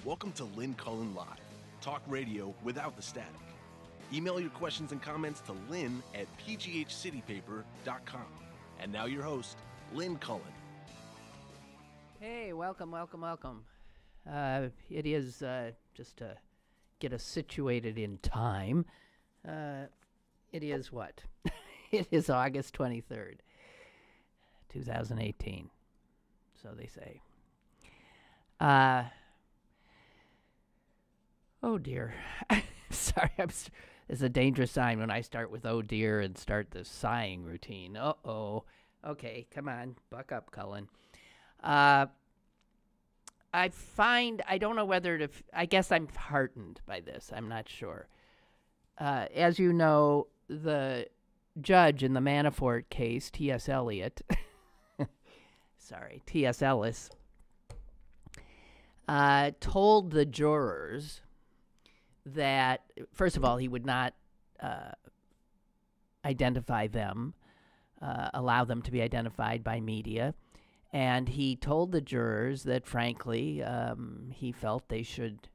Welcome to Lynn Cullen Live, talk radio without the static. Email your questions and comments to lynn@pghcitypaper.com. And now your host, Lynn Cullen. Hey, welcome. It is, just to get us situated in time, it is what? It is August 23rd, 2018. So they say. Oh dear. Sorry, it's a dangerous sign when I start with oh dear and start the sighing routine. Uh-oh. Okay, come on, buck up, Cullen. I don't know whether to, I guess I'm heartened by this. I'm not sure. As you know, the judge in the Manafort case, T.S. Eliot, T.S. Ellis, told the jurors that, first of all, he would not identify them, allow them to be identified by media. And he told the jurors that, frankly, he felt they should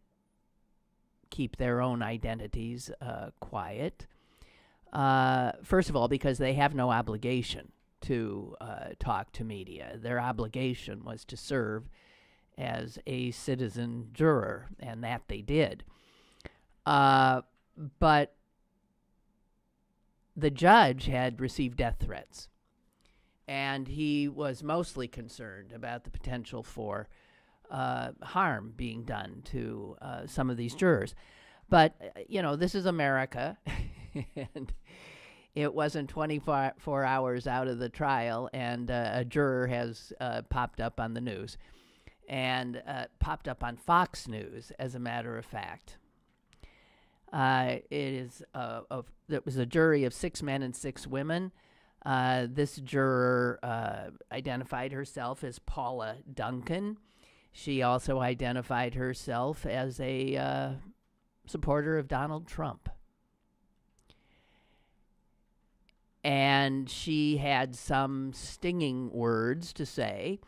keep their own identities quiet. First of all, because they have no obligation to talk to media. Their obligation was to serve as a citizen juror, and that they did. But the judge had received death threats, and he was mostly concerned about the potential for harm being done to some of these jurors. But, this is America, and it wasn't 24 hours out of the trial, and a juror has popped up on the news, and popped up on Fox News, as a matter of fact. It was a jury of 6 men and 6 women. This juror identified herself as Paula Duncan. She also identified herself as a supporter of Donald Trump. And she had some stinging words to say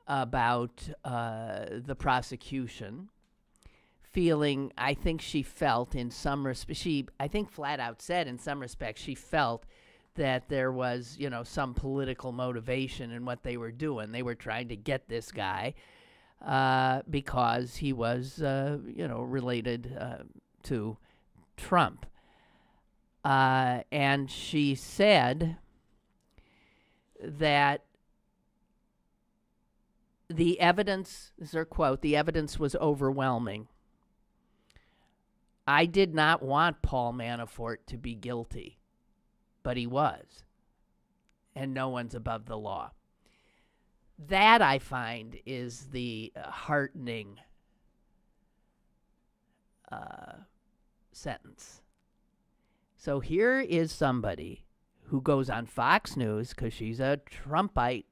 about the prosecution. I think she felt in some respect, I think flat out said in some respects, she felt that there was, some political motivation in what they were doing. They were trying to get this guy because he was, related to Trump. And she said that the evidence, this is her quote, the evidence was overwhelming. I did not want Paul Manafort to be guilty, but he was, and no one's above the law. That, I find, is the heartening sentence. So here is somebody who goes on Fox News because she's a Trumpite.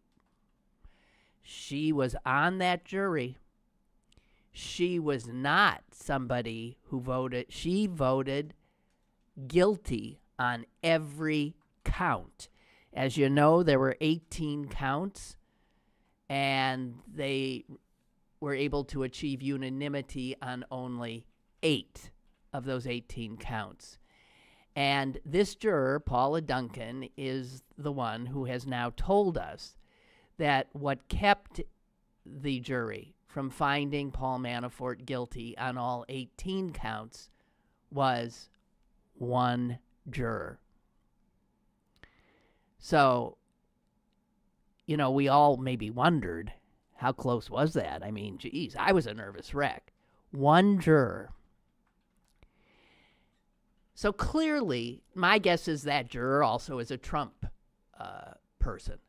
She was on that jury. She was not somebody who voted. She voted guilty on every count. As you know, there were 18 counts, and they were able to achieve unanimity on only 8 of those 18 counts. And this juror, Paula Duncan, is the one who has now told us that what kept the jury from finding Paul Manafort guilty on all 18 counts was one juror. So, we all maybe wondered, how close was that? I mean, geez, I was a nervous wreck. One juror. So clearly, my guess is that juror also is a Trump person.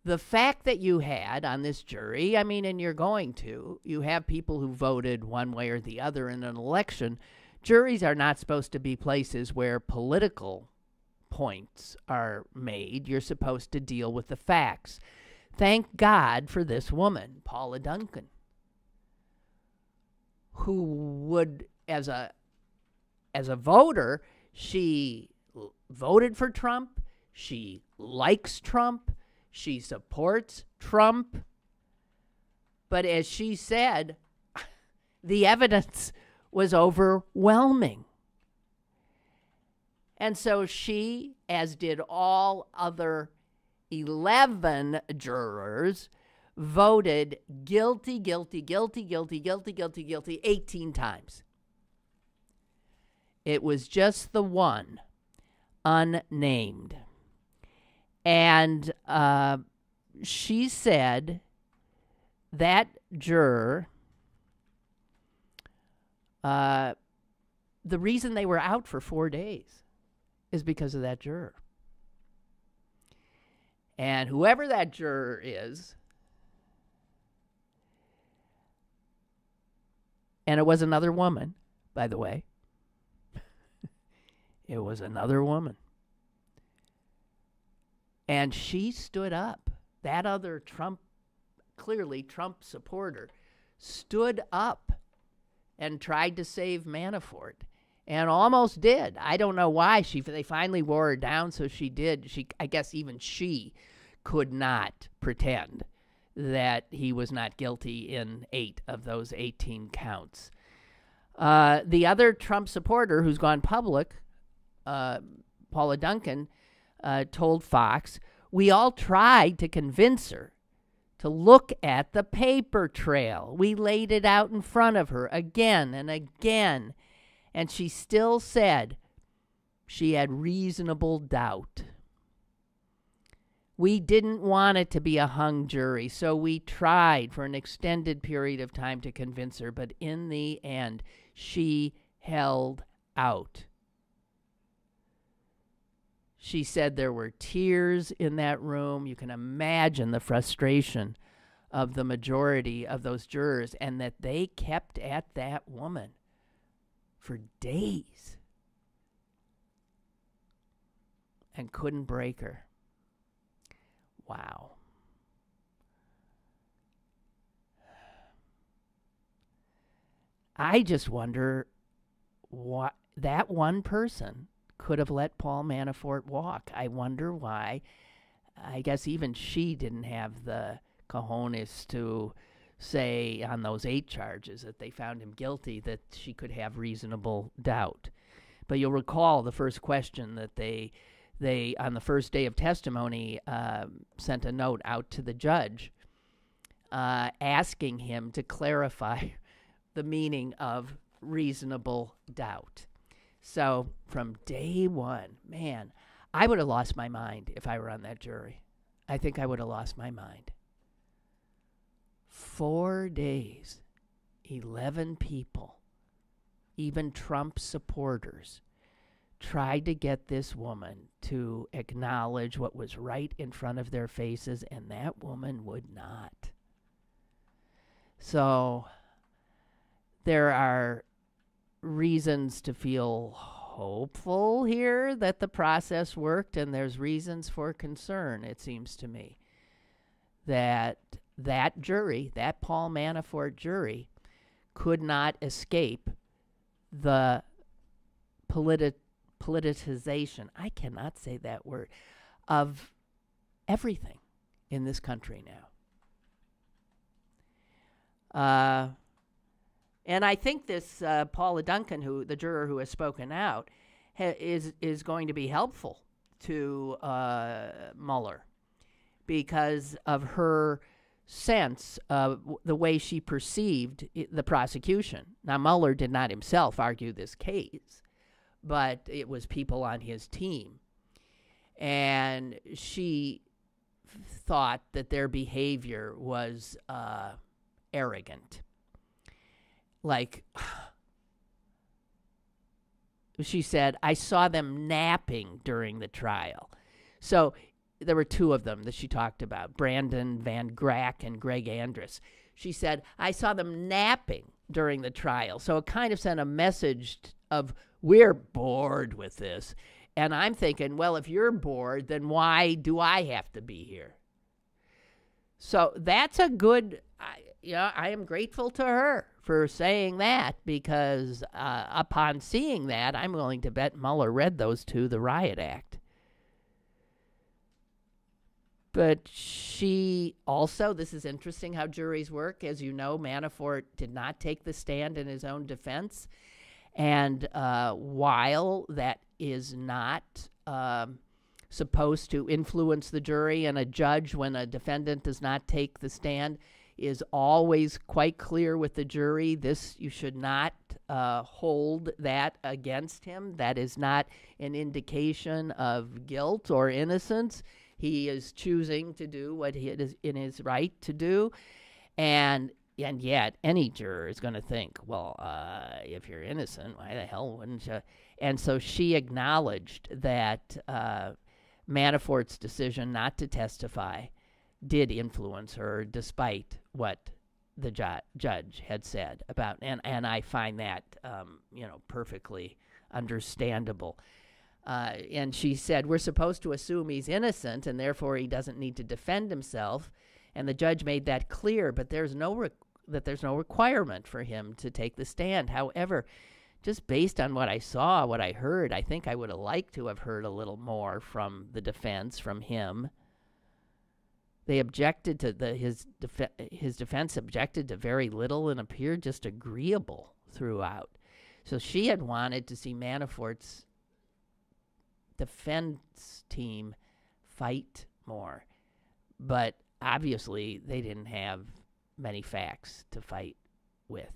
The fact that you had on this jury, and you have people who voted one way or the other in an election. Juries are not supposed to be places where political points are made. You're supposed to deal with the facts. Thank God for this woman, Paula Duncan, who would, as a voter, she voted for Trump. She likes Trump. She supports Trump. But as she said, The evidence was overwhelming. And so she, as did all other 11 jurors, voted guilty, guilty, guilty, guilty, guilty, guilty, guilty 18 times. It was just the one, unnamed. And she said that juror, the reason they were out for 4 days is because of that juror. And whoever that juror is, and it was another woman, by the way. It was another woman. And she stood up. That other clearly Trump supporter, stood up and tried to save Manafort. And almost did. I don't know why. They finally wore her down, so she did. I guess even she could not pretend that he was not guilty in 8 of those 18 counts. The other Trump supporter who's gone public, Paula Duncan, told Fox, "We all tried to convince her to look at the paper trail. We laid it out in front of her again and again. And she still said she had reasonable doubt. We didn't want it to be a hung jury, so we tried for an extended period of time to convince her, but in the end, she held out." She said there were tears in that room. You can imagine the frustration of the majority of those jurors, and that they kept at that woman for days and couldn't break her. Wow. I just wonder what that one person could have let Paul Manafort walk. I wonder why. I guess even she didn't have the cojones to say on those 8 charges that they found him guilty, that she could have reasonable doubt. But you'll recall the first question that they on the first day of testimony sent a note out to the judge asking him to clarify the meaning of reasonable doubt. So from day one, man, I would have lost my mind if I were on that jury. I think I would have lost my mind. 4 days, 11 people, even Trump supporters, tried to get this woman to acknowledge what was right in front of their faces, and that woman would not. So there are reasons to feel hopeful here that the process worked, and there's reasons for concern, it seems to me, that jury, that Paul Manafort jury, could not escape the politicization, I cannot say that word, of everything in this country now. And I think this Paula Duncan, the juror who has spoken out, is going to be helpful to Mueller because of her sense of the way she perceived the prosecution. Now, Mueller did not himself argue this case, but it was people on his team. And she thought that their behavior was arrogant. Like, she said, I saw them napping during the trial. So there were 2 of them that she talked about, Brandon Van Grack and Greg Andrus. She said, I saw them napping during the trial. So it kind of sent a message of, we're bored with this. And I'm thinking, well, if you're bored, then why do I have to be here? So that's a good, I am grateful to her for saying that, because upon seeing that, I'm willing to bet Mueller read those 2, the Riot Act. But she also, this is interesting how juries work. As you know, Manafort did not take the stand in his own defense. And while that is not supposed to influence the jury, and a judge, when a defendant does not take the stand, is always quite clear with the jury, this, you should not hold that against him. That is not an indication of guilt or innocence. He is choosing to do what he is in his right to do. And yet any juror is going to think, well, if you're innocent, why the hell wouldn't you? And so she acknowledged that Manafort's decision not to testify did influence her, despite what the judge had said about. And I find that perfectly understandable. And she said, we're supposed to assume he's innocent, and therefore he doesn't need to defend himself. And the judge made that clear, but there's no requirement for him to take the stand. However, just based on what I saw, what I heard, I think I would have liked to have heard a little more from the defense, from him. They objected to his defense objected to very little and appeared just agreeable throughout. So she had wanted to see Manafort's defense team fight more, but obviously they didn't have many facts to fight with.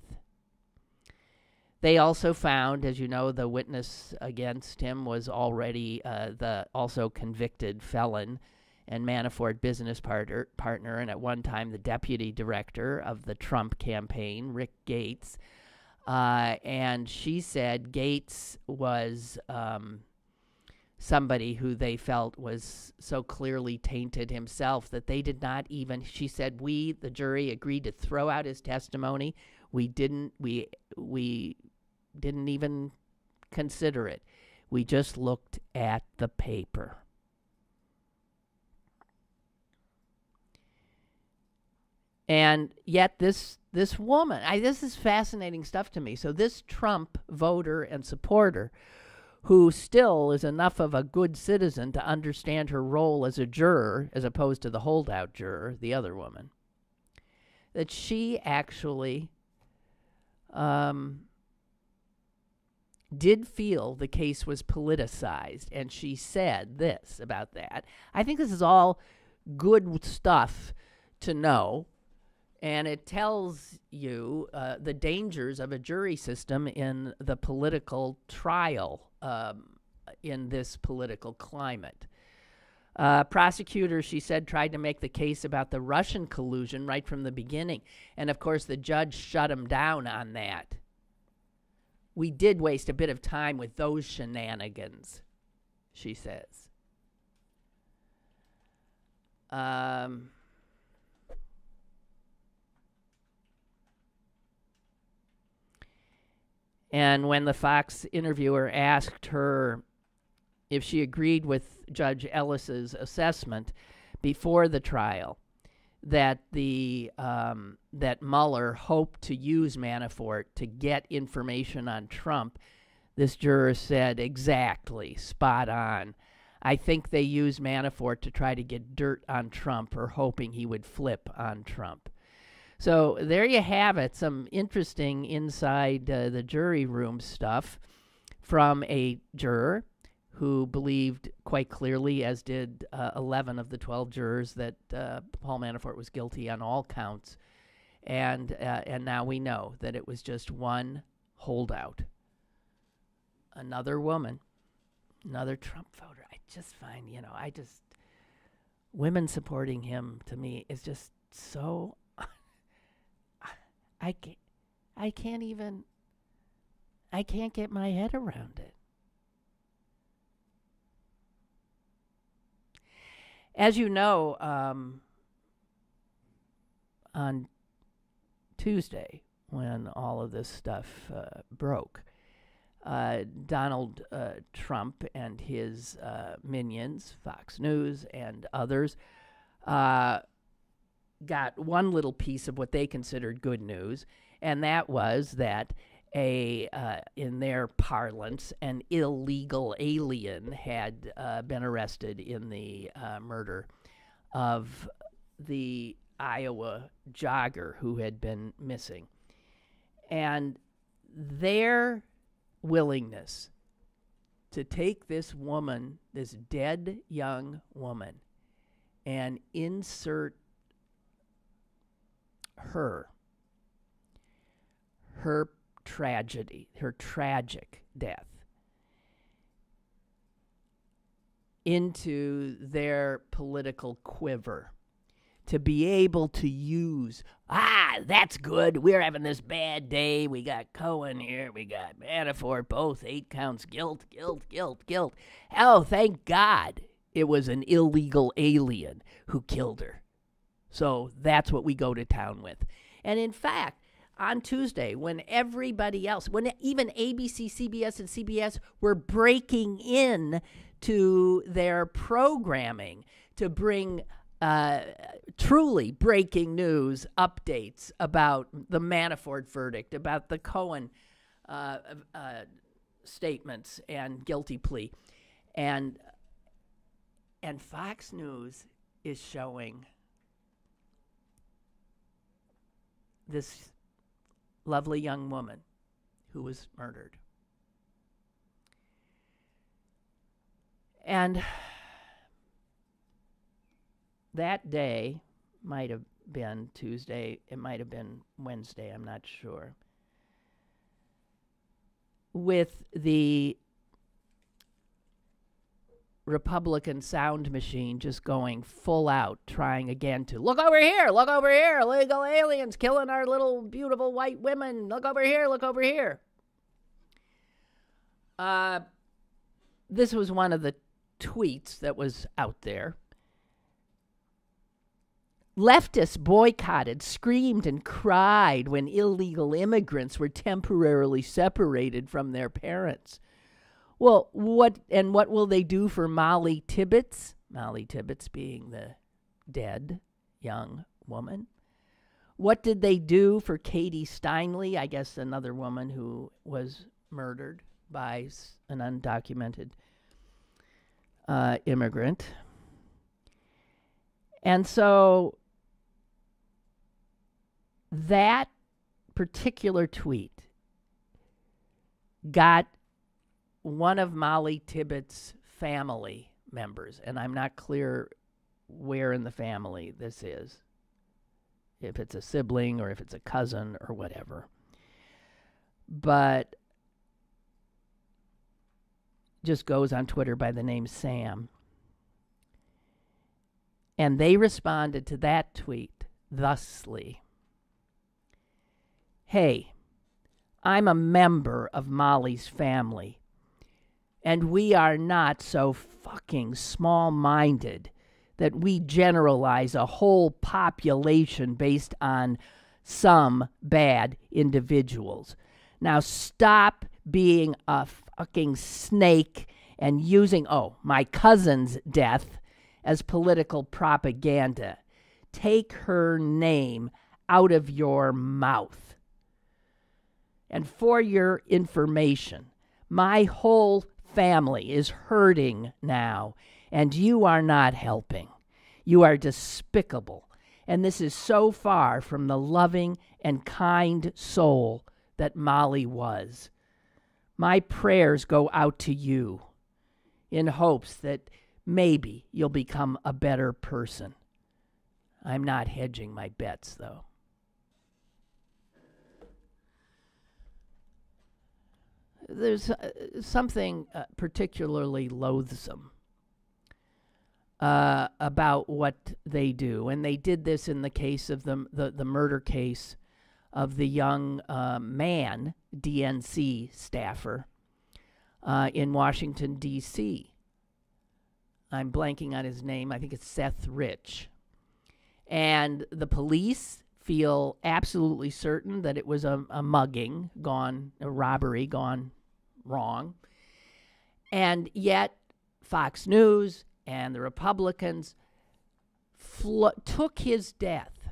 They also found, as you know, the witness against him was already the also convicted felon and Manafort business partner, and at one time the deputy director of the Trump campaign, Rick Gates. And she said Gates was somebody who they felt was so clearly tainted himself that they did not even, she said, we, the jury, agreed to throw out his testimony. We didn't even consider it. We just looked at the paper. And yet this woman, this is fascinating stuff to me. So this Trump voter and supporter, who still is enough of a good citizen to understand her role as a juror, as opposed to the holdout juror, the other woman, that she actually did feel the case was politicized. And she said this about that. I think this is all good stuff to know. And it tells you the dangers of a jury system in the political trial in this political climate. Prosecutors, she said, tried to make the case about the Russian collusion right from the beginning. And, of course, the judge shut him down on that. We did waste a bit of time with those shenanigans, she says. And when the Fox interviewer asked her if she agreed with Judge Ellis's assessment before the trial that that Mueller hoped to use Manafort to get information on Trump, this juror said, exactly, spot on. I think they used Manafort to try to get dirt on Trump or hoping he would flip on Trump. So there you have it, some interesting inside the jury room stuff from a juror who believed quite clearly, as did 11 of the 12 jurors, that Paul Manafort was guilty on all counts. And now we know that it was just one holdout. Another woman, another Trump voter. I just find, women supporting him, to me, is just so... I can't get my head around it. As you know, on Tuesday, when all of this stuff broke, Donald Trump and his minions, Fox News and others, got one little piece of what they considered good news, and that was that in their parlance, an illegal alien had been arrested in the murder of the Iowa jogger who had been missing. And their willingness to take this woman, this dead young woman, and insert her tragedy, her tragic death, into their political quiver, to be able to use, that's good, we're having this bad day, we got Cohen here, we got Manafort, both 8 counts, guilt. Oh, thank God it was an illegal alien who killed her. So that's what we go to town with. And in fact, on Tuesday, when everybody else, when even ABC, CBS, and CBS were breaking in to their programming to bring truly breaking news updates about the Manafort verdict, about the Cohen statements and guilty plea, and Fox News is showing this lovely young woman who was murdered. And that day might have been Tuesday, it might have been Wednesday, I'm not sure, with the Republican sound machine just going full out, trying again to look over here, illegal aliens killing our little beautiful white women, look over here. This was one of the tweets that was out there. Leftists boycotted, screamed, and cried when illegal immigrants were temporarily separated from their parents. Well, what will they do for Molly Tibbetts? Molly Tibbetts being the dead young woman. What did they do for Katie Steinle? I guess another woman who was murdered by an undocumented immigrant. And so that particular tweet got one of Molly Tibbetts' family members, and I'm not clear where in the family this is, if it's a sibling or if it's a cousin or whatever, but just goes on Twitter by the name Sam. And they responded to that tweet thusly: "Hey, I'm a member of Molly's family, and we are not so fucking small-minded that we generalize a whole population based on some bad individuals. Now stop being a fucking snake and using, my cousin's death as political propaganda. Take her name out of your mouth. And for your information, my whole family is hurting now, and you are not helping. You are despicable, and this is so far from the loving and kind soul that Molly was. My prayers go out to you in hopes that maybe you'll become a better person. I'm not hedging my bets, though." There's something particularly loathsome about what they do. And they did this in the case of the murder case of the young man, DNC staffer, in Washington, D.C. I'm blanking on his name. I think it's Seth Rich. And the police feel absolutely certain that it was a mugging gone, a robbery gone wrong. And yet Fox News and the Republicans took his death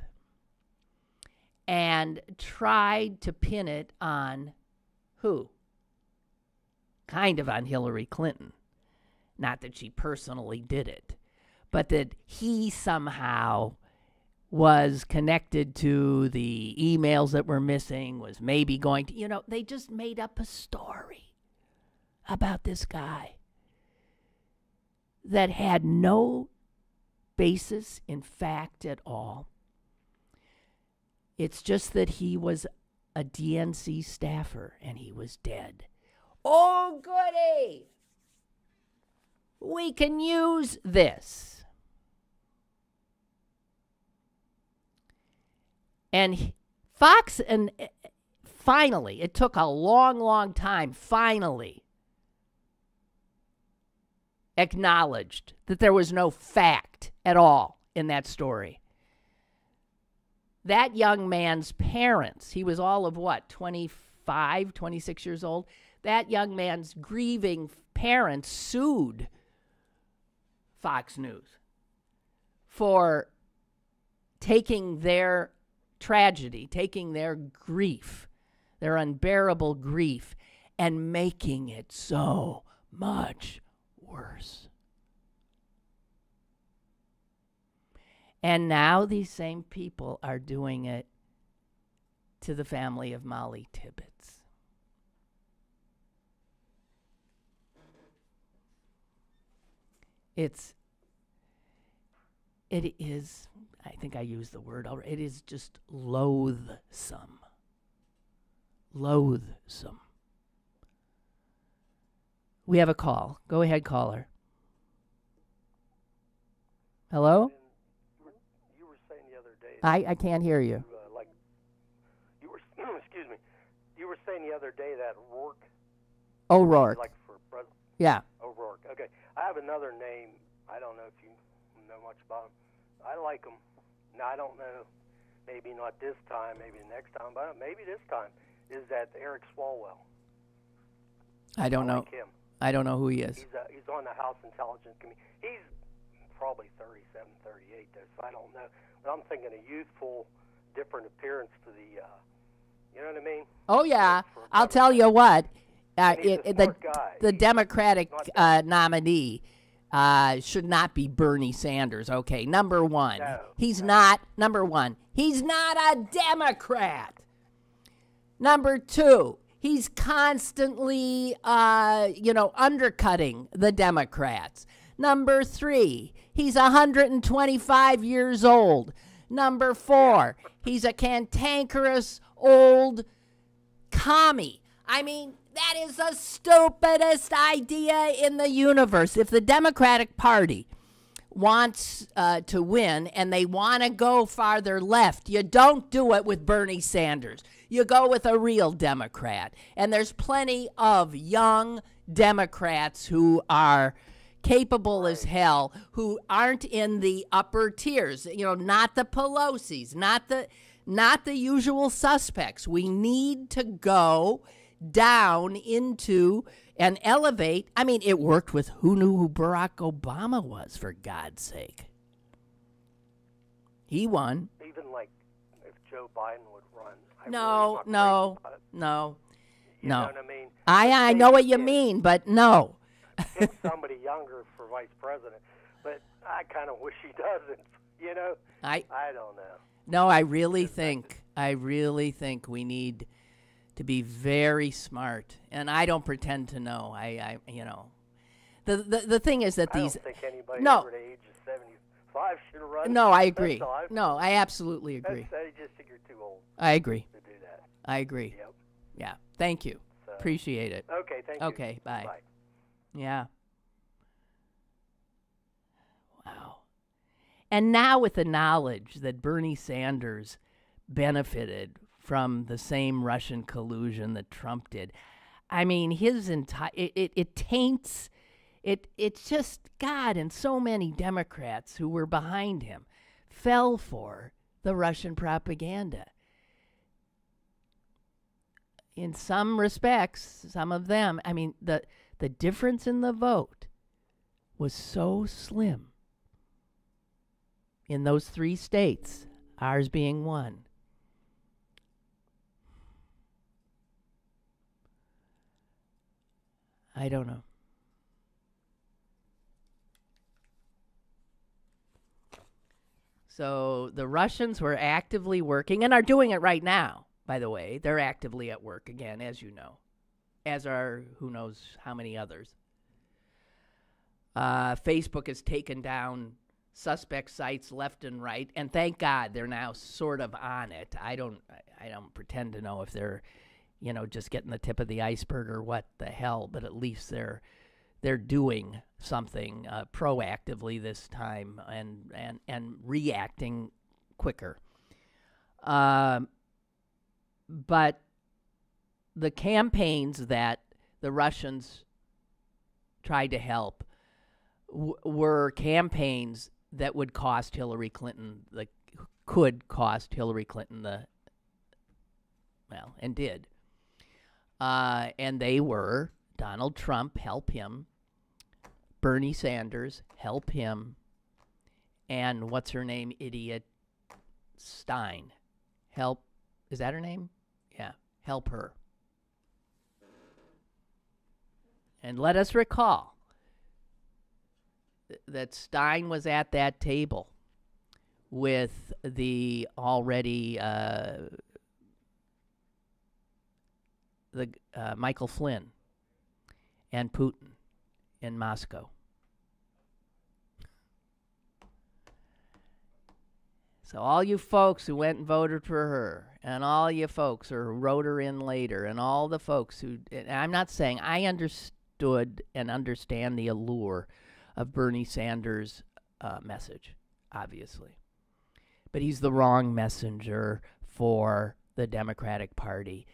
and tried to pin it on who? Kind of on Hillary Clinton. Not that she personally did it, but that he somehow was connected to the emails that were missing, was maybe going to, they just made up a story about this guy that had no basis in fact at all. It's just that he was a DNC staffer and he was dead. Oh, goody! We can use this. And Fox, and finally, it took a long, long time, finally acknowledged that there was no fact at all in that story. That young man's parents, he was all of 25, 26 years old. That young man's grieving parents sued Fox News for taking their tragedy, taking their grief, their unbearable grief, and making it so much worse. And now these same people are doing it to the family of Molly Tibbetts. It is, I think I used the word already, it is just loathsome. Loathsome. We have a call. Go ahead, caller. Hello? You were saying the other day. I can't hear you. Excuse me. You were saying the other day that Rourke. O'Rourke. Like for president. Yeah. O'Rourke. Okay. I have another name. I don't know if you know much about him. I like him. Now I don't know. Maybe not this time. Maybe the next time. But maybe this time. Is that Eric Swalwell? I don't know. Like him. I don't know who he is. He's on the House Intelligence Committee. He's probably 37, 38, though, so I don't know. But I'm thinking a youthful, different appearance to the, you know what I mean? Oh, yeah. I'll tell you what. The Democratic nominee should not be Bernie Sanders. Okay, number one. No, he's not. Number one, he's not a Democrat. Number two, he's constantly, undercutting the Democrats. Number three, he's 125 years old. Number four, he's a cantankerous old commie. I mean, that is the stupidest idea in the universe. If the Democratic Party wants to win and they want to go farther left, you don't do it with Bernie Sanders. You go with a real Democrat. And there's plenty of young Democrats who are capable as hell, who aren't in the upper tiers, not the Pelosi's, not the usual suspects. We need to go down into and elevate. I mean, it worked with who knew who Barack Obama was, for God's sake. He won. Even like if Joe Biden would run. No. You know what I mean? I know what you mean, but no. Get somebody younger for vice president, but I kind of wish he doesn't. I don't know. No, I really think we need to be very smart, and I don't pretend to know. The thing is that I these don't think anybody no. over the age of 75 should run. No, I agree. No, I absolutely agree. I just think you're too old. I agree. To do that. I agree. Yep. Yeah. Thank you. So, Appreciate it. Okay. Thank you. Okay. Bye. Bye. Yeah. Wow. And now with the knowledge that Bernie Sanders benefited from the same Russian collusion that Trump did, I mean, his entire it taints it's just God, and so many Democrats who were behind him fell for the Russian propaganda. In some respects, some of them, I mean, the difference in the vote was so slim in those 3 states, ours being one. I don't know. So the Russians were actively working, and are doing it right now, by the way. They're actively at work again, as you know, as are who knows how many others. Facebook has taken down suspect sites left and right, and thank God they're now sort of on it. I don't pretend to know if they're, just getting the tip of the iceberg or what the hell, but at least they're doing something proactively this time and reacting quicker. But the campaigns that the Russians tried to help were campaigns that would cost Hillary Clinton, could cost Hillary Clinton and did. And they were Donald Trump, help him. Bernie Sanders, help him. And what's her name, idiot? Stein. Help. Is that her name? Yeah. Help her. And let us recall that Stein was at that table with the already Michael Flynn and Putin in Moscow. So all you folks who went and voted for her, and all you folks who wrote her in later, and all the folks who, I'm not saying I understood and understand the allure of Bernie Sanders' message, obviously. But he's the wrong messenger for the Democratic Party,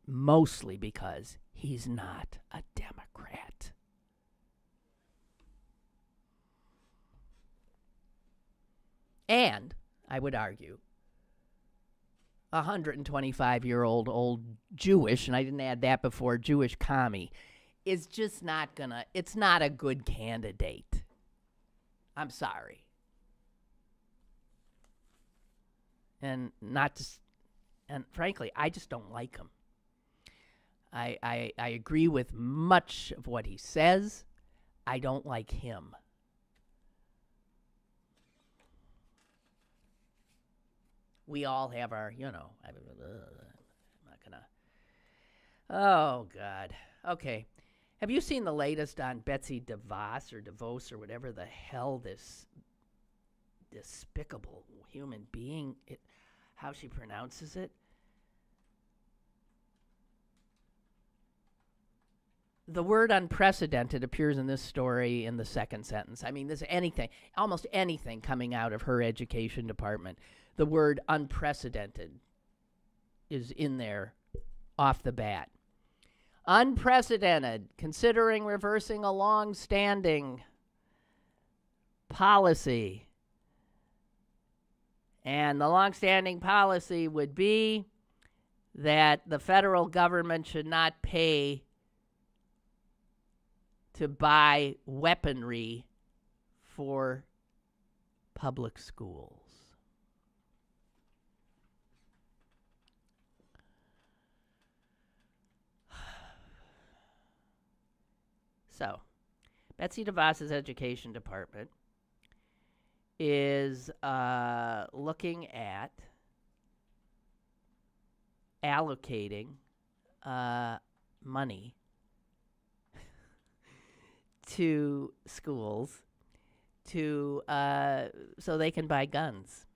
mostly because he's not a Democrat. And, I would argue, 125-year-old old Jewish, and I didn't add that before, Jewish commie, is just not it's not a good candidate. I'm sorry. And frankly, I just don't like him. I agree with much of what he says. I don't like him. We all have our, I'm not gonna. Oh, God. Okay. Have you seen the latest on Betsy DeVos or whatever the hell this despicable human being, how she pronounces it? The word unprecedented appears in this story in the second sentence. I mean, almost anything coming out of her education department, the word unprecedented is in there off the bat. Unprecedented, considering reversing a long-standing policy. And the long-standing policy would be that the federal government should not pay to buy weaponry for public schools. So, Betsy DeVos's education department is looking at allocating money to schools so they can buy guns.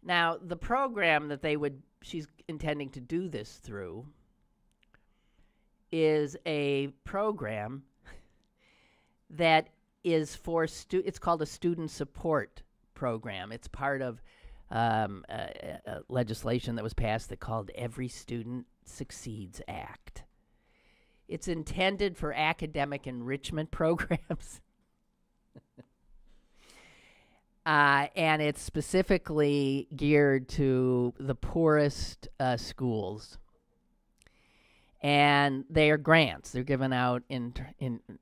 Now, the program that she's intending to do this through is a program that is for it's called a student support program. It's part of a legislation that was passed that called Every Student Succeeds Act. It's intended for academic enrichment programs. And it's specifically geared to the poorest schools. And they are grants. They're given out in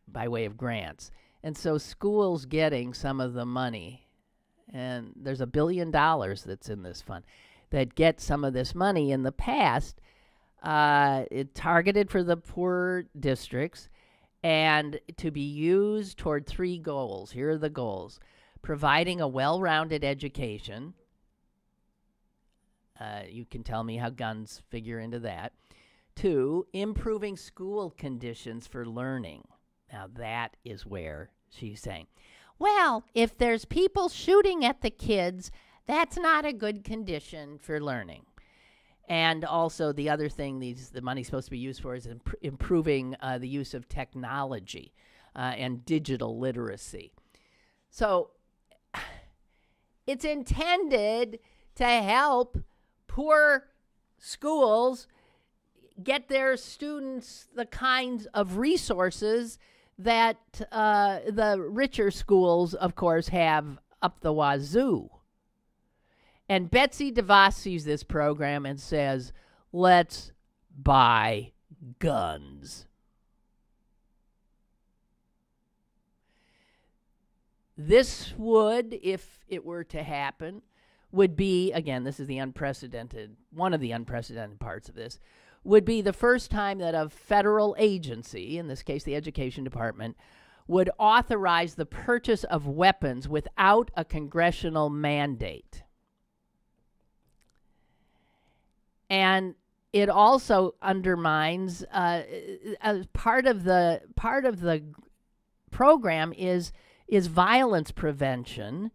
by way of grants. And so schools getting some of the money, and there's $1 billion that's in this fund, that get some of this money. In the past, it targeted for the poor districts, and to be used toward 3 goals. Here are the goals: providing a well-rounded education. You can tell me how guns figure into that. 2, improving school conditions for learning. Now, that is where she's saying, well, if there's people shooting at the kids, that's not a good condition for learning. And also the other thing the money's supposed to be used for is improving the use of technology and digital literacy. So it's intended to help poor schools get their students the kinds of resources that the richer schools, of course, have up the wazoo. And Betsy DeVos sees this program and says, let's buy guns. This would, if it were to happen, would be, again, this is one of the unprecedented parts of this, would be the first time that a federal agency, in this case the Education Department, would authorize the purchase of weapons without a congressional mandate. And it also undermines part of the program is violence prevention,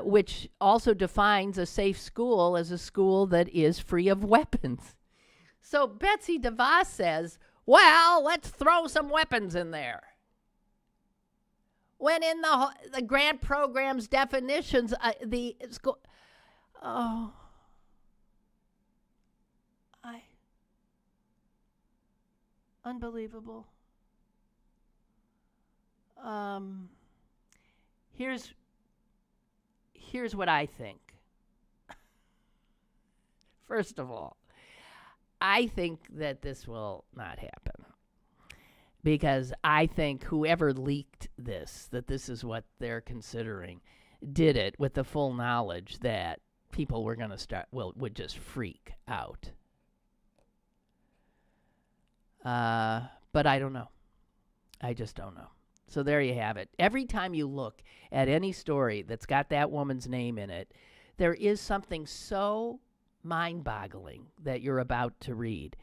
which also defines a safe school as a school that is free of weapons. So Betsy DeVos says, well, let's throw some weapons in there. When in the grant program's definitions, the school... Oh... Unbelievable. Here's what I think. First of all, I think that this will not happen. Because I think whoever leaked this, that this is what they're considering, did it with the full knowledge that people were going to would just freak out. But I don't know. I just don't know. So there you have it. Every time you look at any story that's got that woman's name in it, there is something so mind-boggling that you're about to read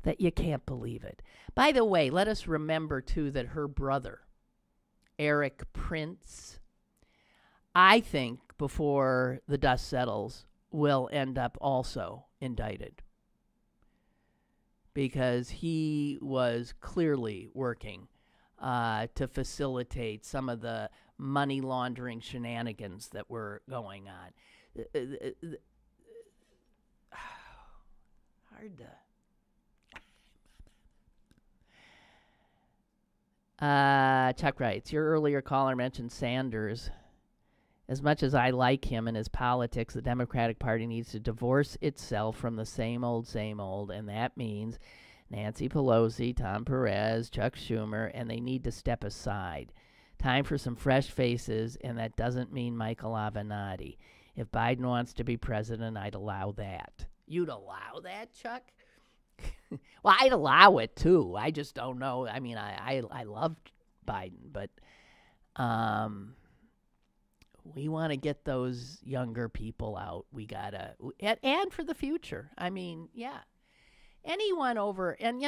that you can't believe it. By the way, let us remember, too, that her brother, Eric Prince, I think before the dust settles, will end up also indicted. Because he was clearly working to facilitate some of the money laundering shenanigans that were going on. Hard to... Chuck writes, your earlier caller mentioned Sanders. As much as I like him and his politics, the Democratic Party needs to divorce itself from the same old, and that means Nancy Pelosi, Tom Perez, Chuck Schumer, and they need to step aside. Time for some fresh faces, and that doesn't mean Michael Avenatti. If Biden wants to be president, I'd allow that. You'd allow that, Chuck? Well, I'd allow it, too. I just don't know. I mean, I loved Biden, but... we want to get those younger people out. We got to, and for the future. I mean, yeah. Anyone over, and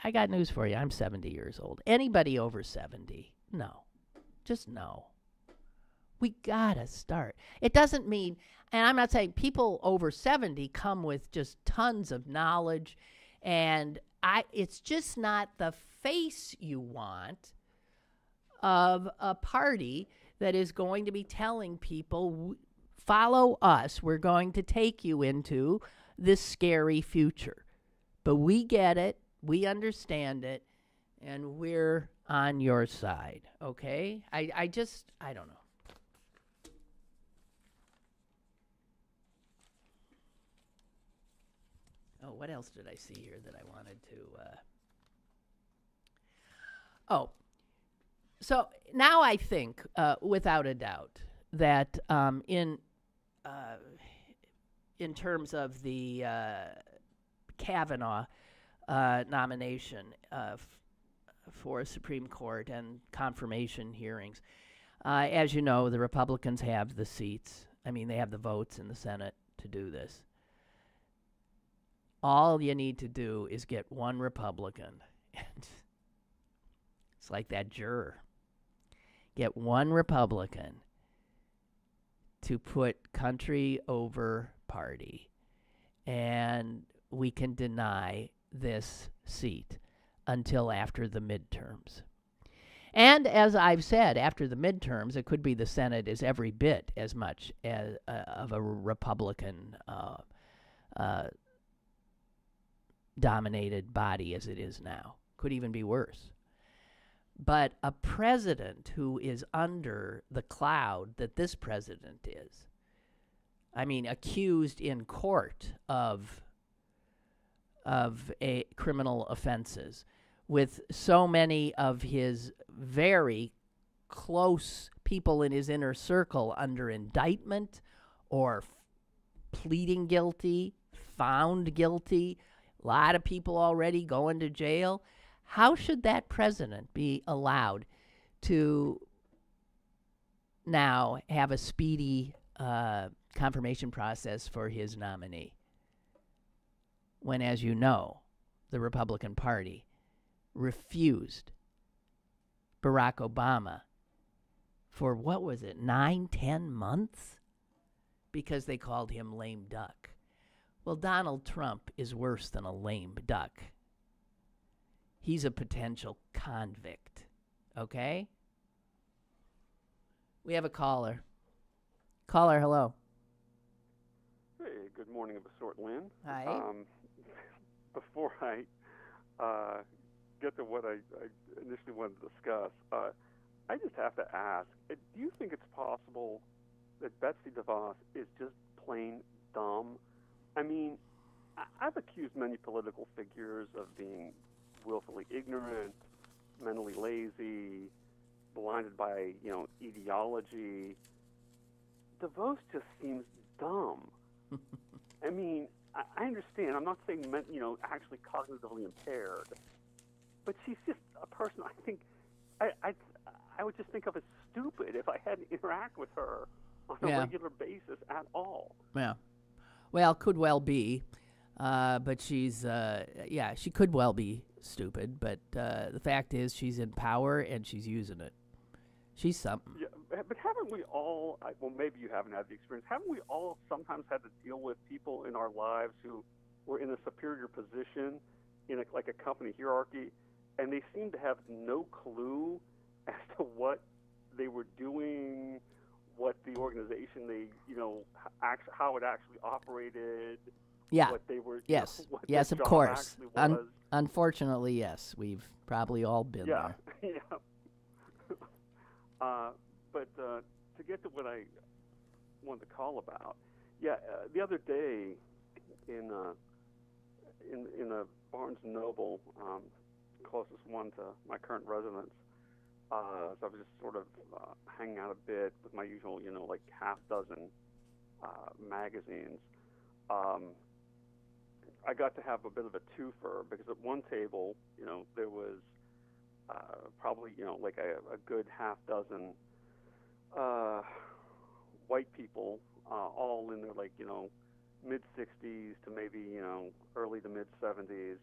I got news for you. I'm 70 years old. Anybody over 70, no. Just no. We got to start. It doesn't mean, and I'm not saying people over 70 come with just tons of knowledge, and it's just not the face you want of a party that is going to be telling people, follow us. We're going to take you into this scary future. But we get it. We understand it. And we're on your side. Okay? I don't know. Oh, what else did I see here that I wanted to... So now I think, without a doubt, that in terms of the Kavanaugh nomination for Supreme Court and confirmation hearings. As you know, the Republicans have the seats. I mean, they have the votes in the Senate to do this. All you need to do is get one Republican. It's like that juror. Get one Republican to put country over party, and we can deny this seat until after the midterms. And as I've said, after the midterms, it could be the Senate is every bit as much as of a Republican dominated body as it is now. Could even be worse. But a president who is under the cloud that this president is, I mean, accused in court of a criminal offenses, with so many of his very close people in his inner circle under indictment or pleading guilty, found guilty, a lot of people already going to jail. How should that president be allowed to now have a speedy confirmation process for his nominee, when, as you know, the Republican Party refused Barack Obama for, what was it, 9-10 months? Because they called him lame duck. Well, Donald Trump is worse than a lame duck. He's a potential convict, okay? We have a caller. Caller, hello. Hey, good morning of a sort, Lynn. Hi. Before I get to what I initially wanted to discuss, I just have to ask, do you think it's possible that Betsy DeVos is just plain dumb? I mean, I've accused many political figures of being willfully ignorant, mentally lazy, blinded by, ideology. DeVos just seems dumb. I mean, I understand. I'm not saying, actually cognitively impaired, but she's just a person. I think I would just think of as stupid if I had to interact with her on a regular basis at all. Yeah. Well, could well be. But she's, she could well be stupid. But the fact is she's in power and she's using it. She's something. Yeah, but haven't we all, well, maybe you haven't had the experience, haven't we all sometimes had to deal with people in our lives who were in a superior position in like a company hierarchy, and they seem to have no clue as to what they were doing, what the organization how it actually operated. Yeah. What they were. Yes. What yes, their of job course. actually was. Unfortunately, yes. We've probably all been there. Yeah. But to get to what I wanted to call about, the other day in a Barnes & Noble, closest one to my current residence, so I was just sort of hanging out a bit with my usual, like half dozen magazines. I got to have a bit of a twofer because at one table, there was probably, like a good half dozen white people, all in their like, mid-60s to maybe, early to mid-70s,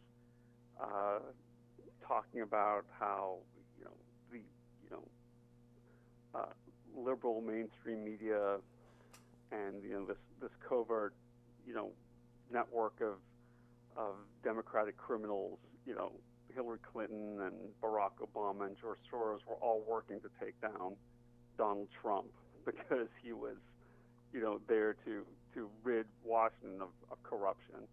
talking about how, the, liberal mainstream media and, this covert, network of Democratic criminals, Hillary Clinton and Barack Obama and George Soros were all working to take down Donald Trump because he was, there to rid Washington of corruption.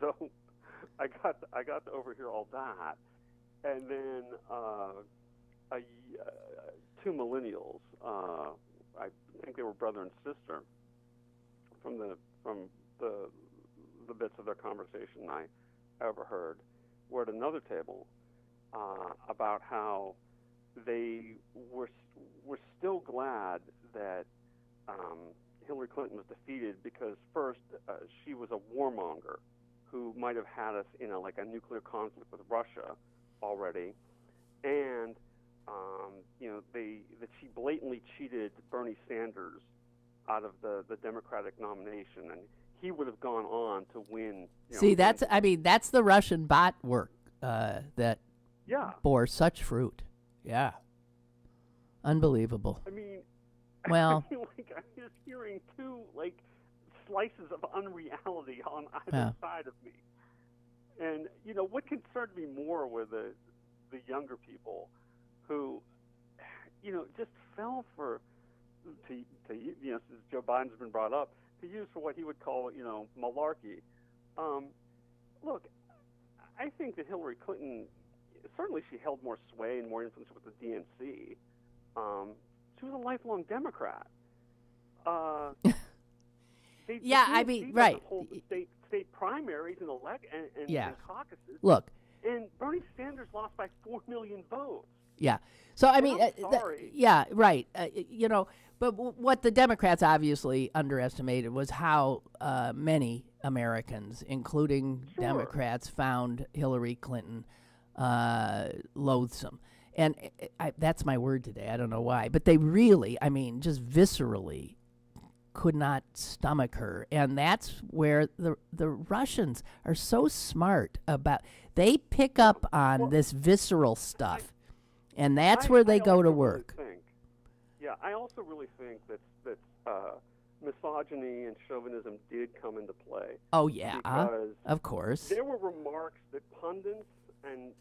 So I got to overhear all that, and then two millennials, I think they were brother and sister, from the bits of their conversation I overheard, were at another table about how they were still glad that Hillary Clinton was defeated because first she was a warmonger who might have had us in like a nuclear conflict with Russia already, and that she blatantly cheated Bernie Sanders out of the Democratic nomination, and he would have gone on to win. See, that's the Russian bot work that bore such fruit. Yeah, unbelievable. I mean, well, I'm just hearing two slices of unreality on either side of me, and what concerned me more were the younger people who, just fell for since Joe Biden's been brought up, to use for what he would call, malarkey. Look, I think that Hillary Clinton, certainly she held more sway and more influence with the DNC. She was a lifelong Democrat. They right. Hold the state primaries and and caucuses. Look. And Bernie Sanders lost by 4 million votes. Yeah. So, I mean, sorry. yeah, right. But what the Democrats obviously underestimated was how many Americans, including Democrats, found Hillary Clinton loathsome. And that's my word today. I don't know why. But they really, just viscerally could not stomach her. And that's where the Russians are so smart about. They pick up on this visceral stuff. And that's where they go to work. I also really think that misogyny and chauvinism did come into play. Oh, yeah. Because of course. There were remarks that pundits and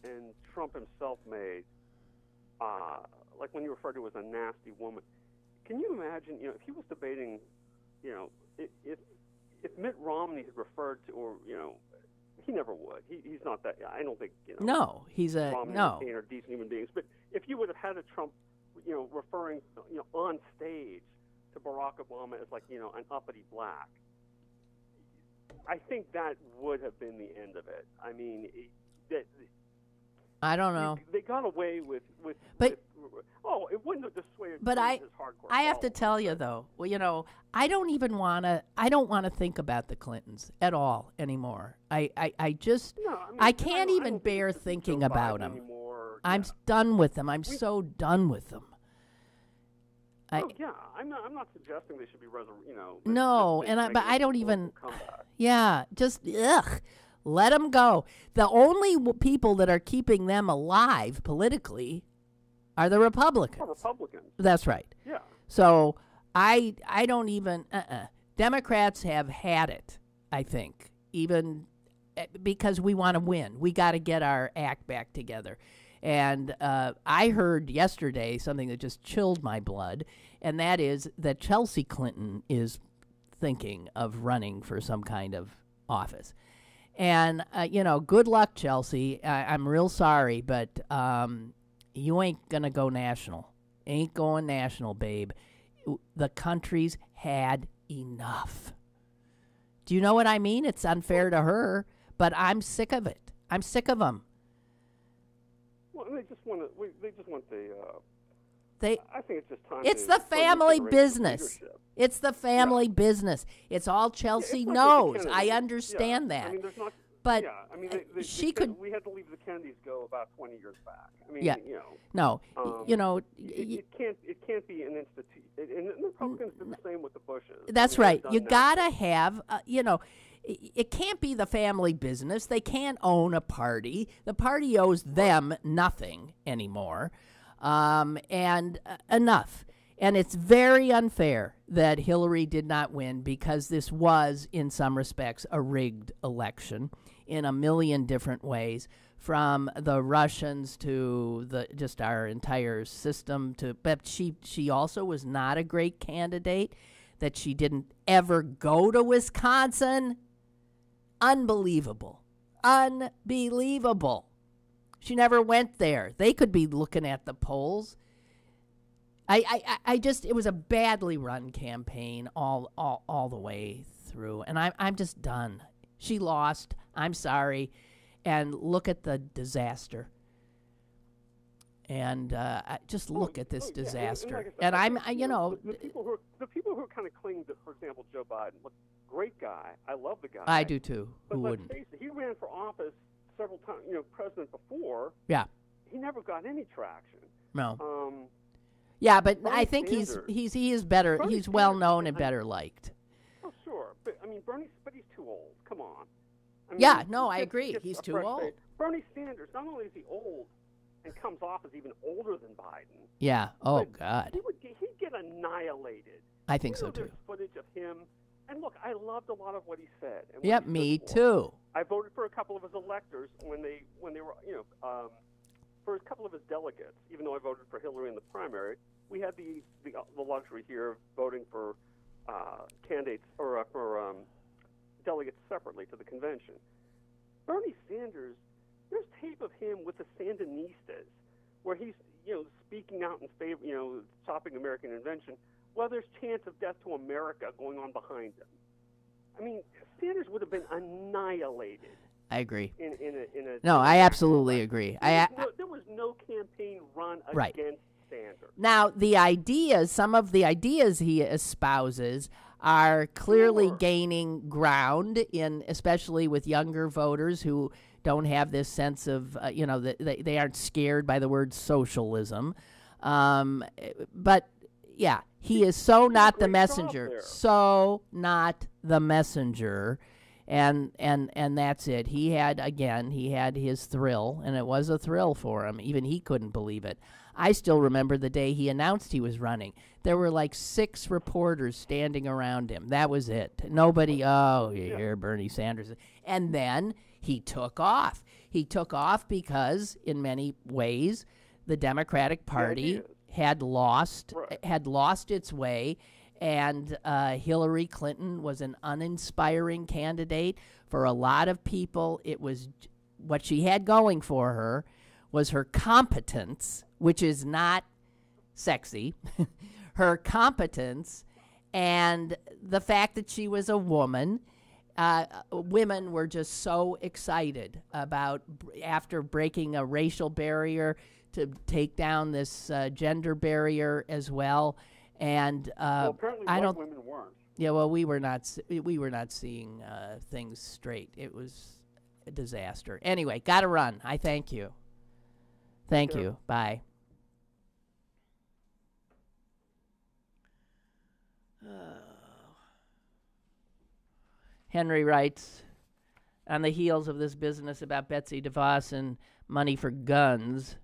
Trump himself made, like when you referred to as a nasty woman. Can you imagine, if he was debating, if Mitt Romney had referred to, or, he never would. He's not that. I don't think. No, he's a no. Are decent human beings. But if you would have had a Trump, referring, on stage to Barack Obama as an uppity black, I think that would have been the end of it. I mean, I don't know. They got away with it wouldn't have dissuaded. But I have to tell you though, I don't want to think about the Clintons at all anymore. I can't even bear thinking about them. I'm done with them. I'm so done with them. I'm not suggesting they should be No, but I don't even. Yeah, just ugh. Let them go. The only people that are keeping them alive politically are the Republicans. Oh, Republicans. That's right. Yeah. So I don't even. Democrats have had it, I think, even because we want to win. We got to get our act back together. And I heard yesterday something that just chilled my blood, and that is that Chelsea Clinton is thinking of running for some kind of office. And, good luck, Chelsea. I'm real sorry, but you ain't going to go national. Ain't going national, babe. The country's had enough. Do you know what I mean? It's unfair to her, but I'm sick of it. I'm sick of them. Well, they just want the. I think it's just time. It's the family business. It's the family business. It's all Chelsea knows. I understand that. There's not. But she could. We had to leave the Kennedys go about 20 years back. No, it can't be an institution. And the Republicans did the same with the Bushes. That's right. You gotta have. It can't be the family business. They can't own a party. The party owes them nothing anymore. And enough. And it's very unfair that Hillary did not win because this was, in some respects, a rigged election in a million different ways, from the Russians to just our entire system. But she also was not a great candidate, that she didn't ever go to Wisconsin. Unbelievable. Unbelievable. She never went there. They could be looking at the polls. It was a badly run campaign all the way through, and I'm just done. She lost. I'm sorry, and look at the disaster. And just look at this disaster. And I'm the people who kind of cling to, for example, Joe Biden. Look, great guy. I love the guy. I do too. But Who let's wouldn't? face it, he ran for office several times, president before. Yeah. He never got any traction. No. Yeah, but Bernie I think Sanders, he is better. Bernie He's well Sanders, known and better liked. Oh, sure. But, but he's too old. Come on. Yeah, no, I agree. He's too old. Face. Bernie Sanders, not only is he old and comes off as even older than Biden. Yeah. Oh, God. He'd get annihilated. I think so, too. There's footage of him. And look, I loved a lot of what he said. And Yep, me too. I voted for a couple of his electors when they were, for a couple of his delegates, even though I voted for Hillary in the primary. We had the luxury here of voting for candidates or for delegates separately to the convention. Bernie Sanders, there's tape of him with the Sandinistas where he's, speaking out in favor, stopping American invention, while there's chance of death to America going on behind him. I mean, Sanders would have been annihilated. I agree. No, I absolutely agree. There was no campaign run against Sanders. Now, some of the ideas he espouses are clearly gaining ground, especially with younger voters who don't have this sense of, they aren't scared by the word socialism. But, yeah, he is so not the messenger. So not the messenger. And that's it. He had his thrill, and it was a thrill for him. Even he couldn't believe it. I still remember the day he announced he was running. There were like 6 reporters standing around him. That was it. Nobody, you hear Bernie Sanders. And then he took off. He took off because, in many ways, the Democratic Party had lost its way. And Hillary Clinton was an uninspiring candidate. For a lot of people, it was what she had going for her was her competence, which is not sexy, her competence, and the fact that she was a woman. Women were just so excited about, after breaking a racial barrier, to take down this gender barrier as well. And apparently white women weren't. Yeah, well, we were not seeing things straight. It was a disaster. Anyway, got to run. I thank you. Thank you. Bye. Henry writes, on the heels of this business about Betsy DeVos and money for guns,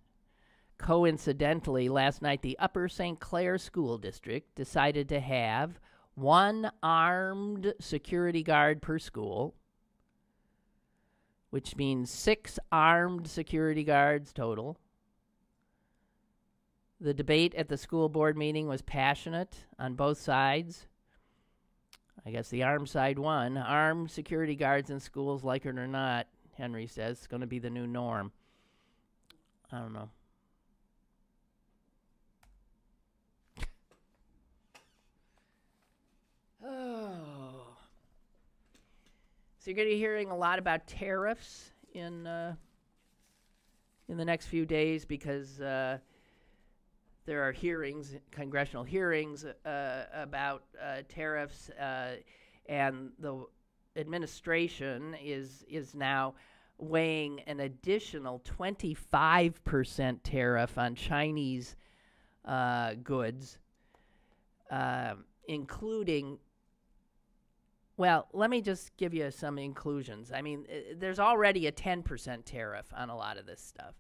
coincidentally, last night the Upper St. Clair School District decided to have 1 armed security guard per school, which means 6 armed security guards total. The debate at the school board meeting was passionate on both sides. I guess the armed side won. Armed security guards in schools, like it or not, Henry says, it's going to be the new norm. I don't know. Oh. So you're going to be hearing a lot about tariffs in the next few days because there are hearings, congressional hearings about tariffs, and the administration is now weighing an additional 25% tariff on Chinese goods, including. Well, let me just give you some inclusions. I mean, there's already a 10% tariff on a lot of this stuff.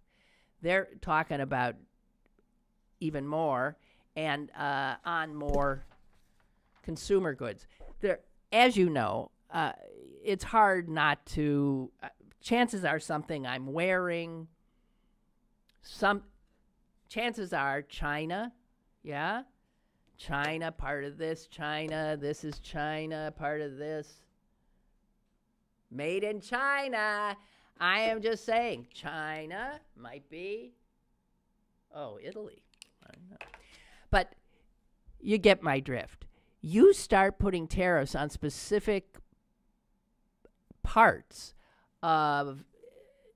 They're talking about even more, and on more consumer goods. There, as you know, it's hard not to. Chances are something I'm wearing. Chances are China, yeah. China, part of this. China, this is China, part of this. Made in China. I am just saying, China might be. Oh, Italy. I don't know. But you get my drift. You start putting tariffs on specific parts of,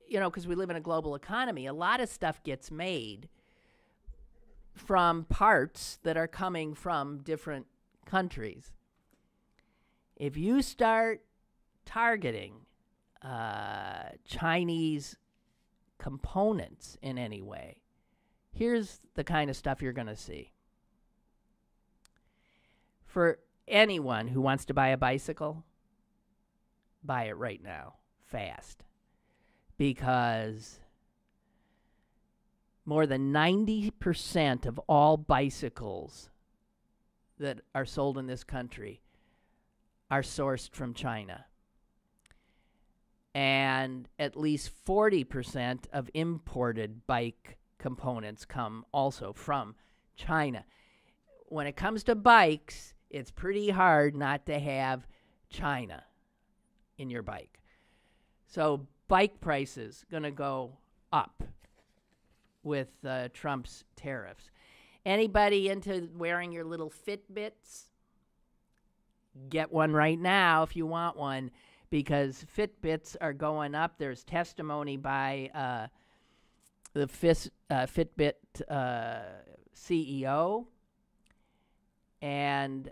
because we live in a global economy, a lot of stuff gets made from parts that are coming from different countries. if you start targeting Chinese components in any way, here's the kind of stuff you're going to see. For anyone who wants to buy a bicycle, buy it right now, fast. Because more than 90% of all bicycles that are sold in this country are sourced from China. And at least 40% of imported bike components come also from China. When it comes to bikes, it's pretty hard not to have China in your bike. So bike prices going to go up with Trump's tariffs. Anybody into wearing your little Fitbits? Get one right now if you want one, because Fitbits are going up. There's testimony by the Fitbit CEO, and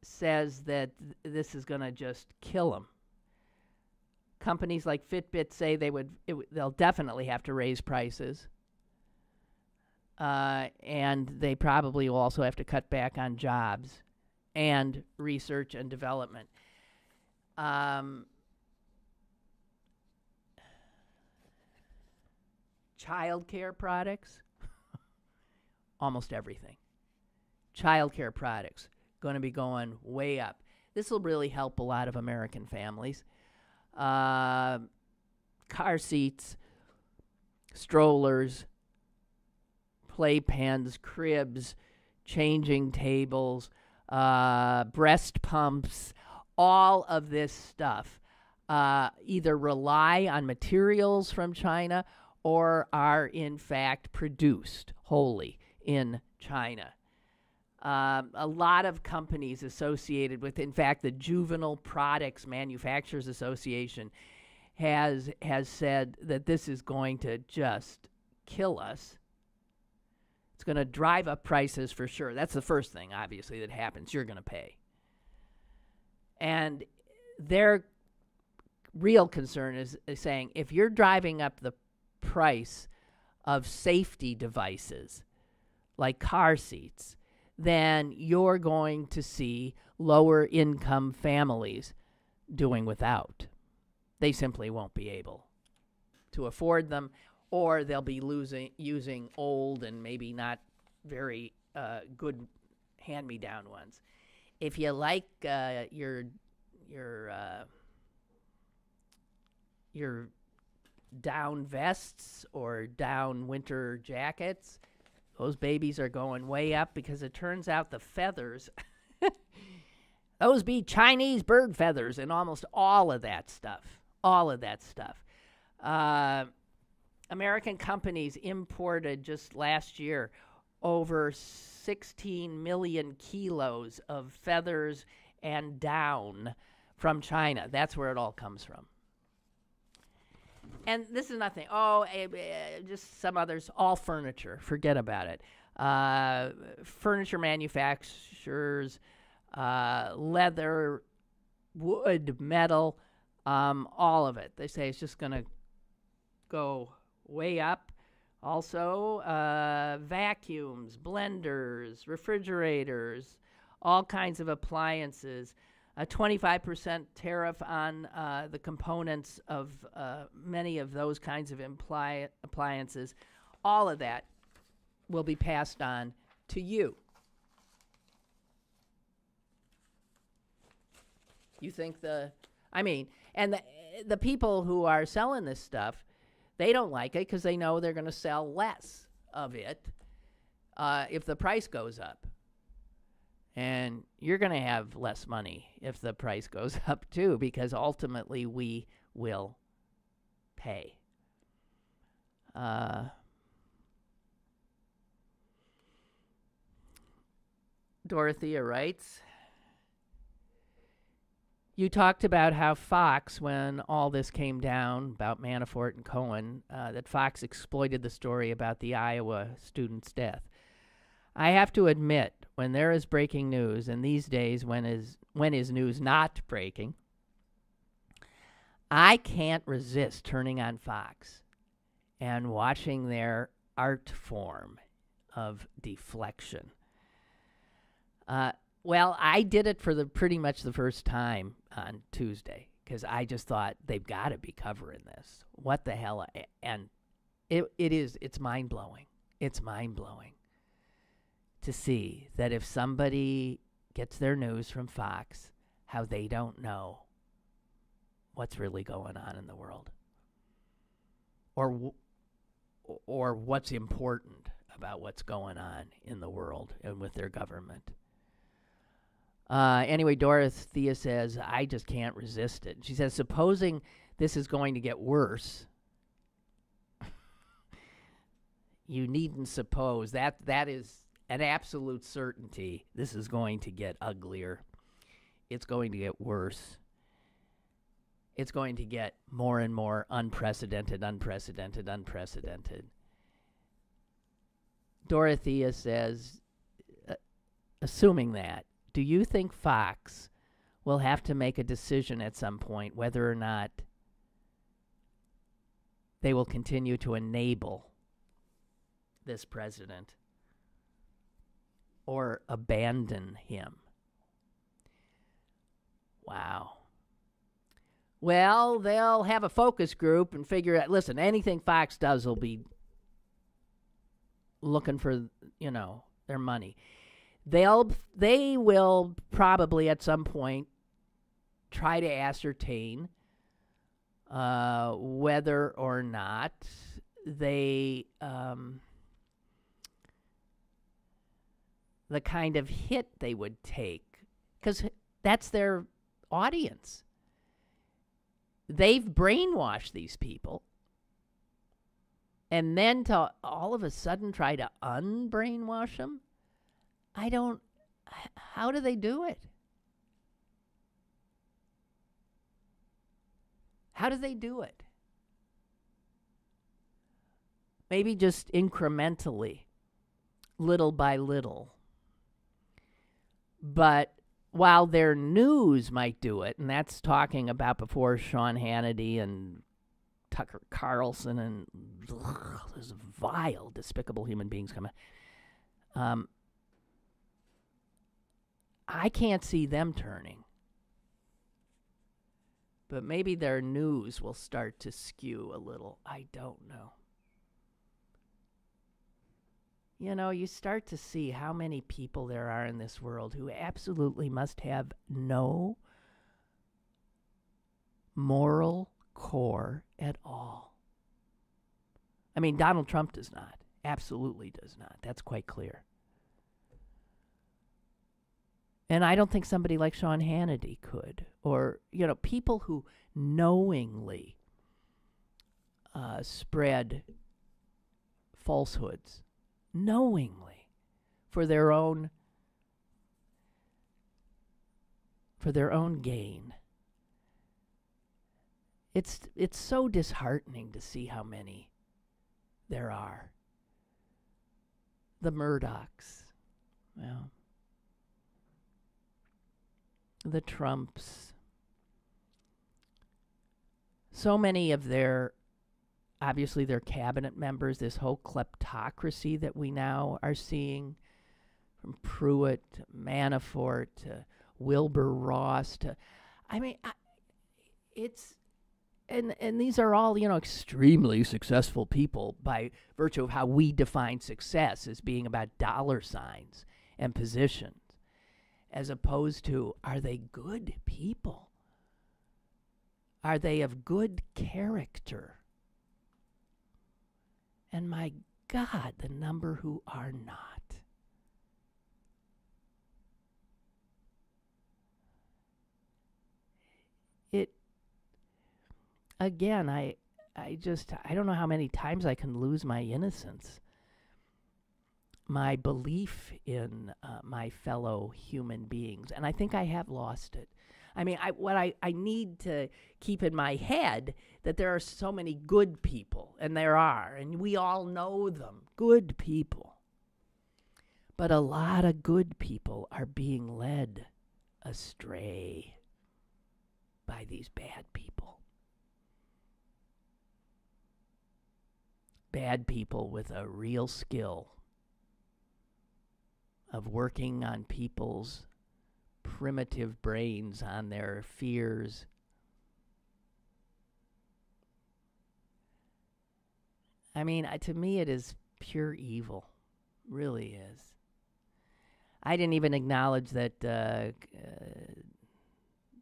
says that this is going to just kill them. Companies like Fitbit say they'll definitely have to raise prices, and they probably will also have to cut back on jobs and research and development. Childcare products, almost everything. Childcare products going to be going way up. This will really help a lot of American families. Car seats, strollers, playpens, cribs, changing tables, breast pumps, all of this stuff either rely on materials from China or are in fact produced wholly in China. A lot of companies associated with, in fact, the Juvenile Products Manufacturers Association has said that this is going to just kill us. It's going to drive up prices for sure. That's the first thing, obviously, that happens. You're going to pay. And their real concern is saying, if you're driving up the price of safety devices like car seats, then you're going to see lower income families doing without. They simply won't be able to afford them, or they'll be using old and maybe not very good hand-me-down ones. If you like your down vests or down winter jackets, those babies are going way up, because it turns out the feathers, those be Chinese bird feathers and almost all of that stuff. American companies imported just last year over 16 million kilos of feathers and down from China. That's where it all comes from. And this is nothing. Just some others. All furniture. Forget about it. Furniture manufacturers, leather, wood, metal, all of it. They say it's just going to go way up. Also, vacuums, blenders, refrigerators, all kinds of appliances. A 25% tariff on the components of many of those kinds of appliances. All of that will be passed on to you. You think the people who are selling this stuff, they don't like it because they know they're going to sell less of it if the price goes up. And you're going to have less money if the price goes up too, because ultimately we will pay. Dorothea writes, you talked about how Fox, when all this came down about Manafort and Cohen, that Fox exploited the story about the Iowa student's death. I have to admit, when there is breaking news, and these days when is news not breaking, I can't resist turning on Fox and watching their art form of deflection. Well, I did it for pretty much the first time on Tuesday because I just thought they've got to be covering this. What the hell? And it's mind-blowing. It's mind-blowing to see that if somebody gets their news from Fox, how they don't know what's really going on in the world, or what's important about what's going on in the world and with their government. Anyway, Dorothea says, I just can't resist it. She says, supposing this is going to get worse, you needn't suppose. That is an absolute certainty. This is going to get uglier. It's going to get worse. It's going to get more and more unprecedented. Dorothea says, assuming that, do you think Fox will have to make a decision at some point whether or not they will continue to enable this president or abandon him? Wow. Well, they'll have a focus group and figure out, listen, anything Fox does will be looking for, their money. They will probably at some point try to ascertain whether or not they the kind of hit they would take, because that's their audience. They've brainwashed these people, and then to all of a sudden try to unbrainwash them, how do they do it? How do they do it? Maybe just incrementally, little by little. But while their news might do it, and that's talking about before Sean Hannity and Tucker Carlson and those vile, despicable human beings come out, I can't see them turning. But maybe their news will start to skew a little. I don't know. You start to see how many people there are in this world who absolutely must have no moral core at all. I mean, Donald Trump does not. Absolutely does not. That's quite clear. And I don't think somebody like Sean Hannity could. Or, people who knowingly spread falsehoods. Knowingly. For their own gain. It's so disheartening to see how many there are. The Murdochs. Well, the Trumps. So many of their cabinet members, this whole kleptocracy that we now are seeing, from Pruitt to Manafort to Wilbur Ross to, and these are all, extremely successful people by virtue of how we define success as being about dollar signs and positions, as opposed to, are they good people? Are they of good character? And my God, the number who are not. Again, I don't know how many times I can lose my innocence, my belief in my fellow human beings, and I think I have lost it. I need to keep in my head that there are so many good people, and there are, and we all know them, good people. But a lot of good people are being led astray by these bad people. Bad people with a real skill of working on people's primitive brains, on their fears. I mean, to me, it is pure evil. Really is. I didn't even acknowledge that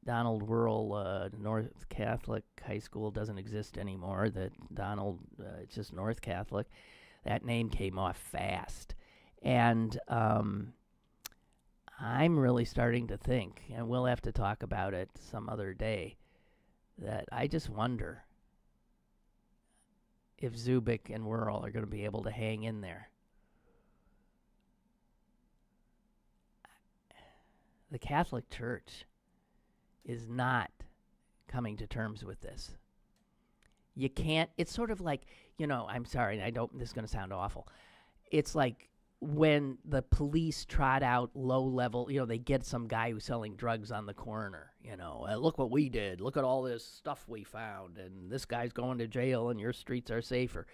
Donald Wuerl North Catholic High School doesn't exist anymore. That Donald, it's just North Catholic. That name came off fast. And I'm really starting to think, and we'll have to talk about it some other day, that I just wonder if Zubik and Wuerl are going to be able to hang in there. The Catholic Church is not coming to terms with this. You can't, it's sort of like, I'm sorry, this is going to sound awful. It's like when the police trot out low-level, they get some guy who's selling drugs on the corner, look what we did, look at all this stuff we found, and this guy's going to jail and your streets are safer.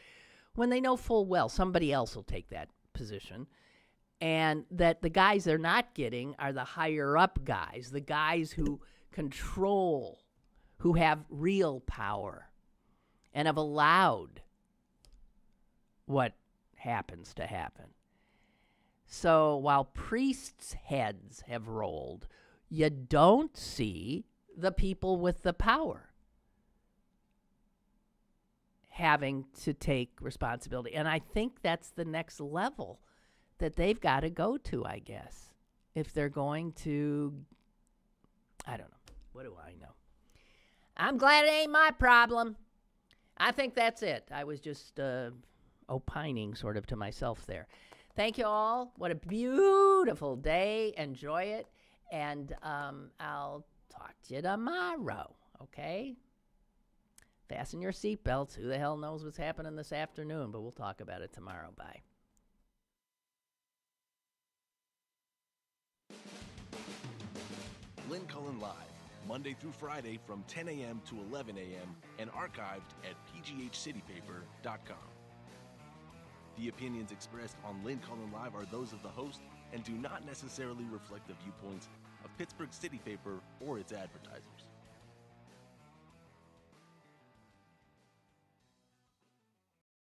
When they know full well somebody else will take that position, and that the guys they're not getting are the higher-up guys, the guys who control, who have real power, and have allowed what happens to happen. So while priests' heads have rolled, you don't see the people with the power having to take responsibility. And I think that's the next level that they've got to go to, I guess, if they're going to, I don't know. What do I know? I'm glad it ain't my problem. I think that's it. I was just opining sort of to myself there. Thank you all. What a beautiful day. Enjoy it. And I'll talk to you tomorrow, okay? Fasten your seatbelts. Who the hell knows what's happening this afternoon, but we'll talk about it tomorrow. Bye. Lynn Cullen Live, Monday through Friday from 10 a.m. to 11 a.m. and archived at pghcitypaper.com. The opinions expressed on Lynn Cullen Live are those of the host and do not necessarily reflect the viewpoints of Pittsburgh City Paper or its advertisers.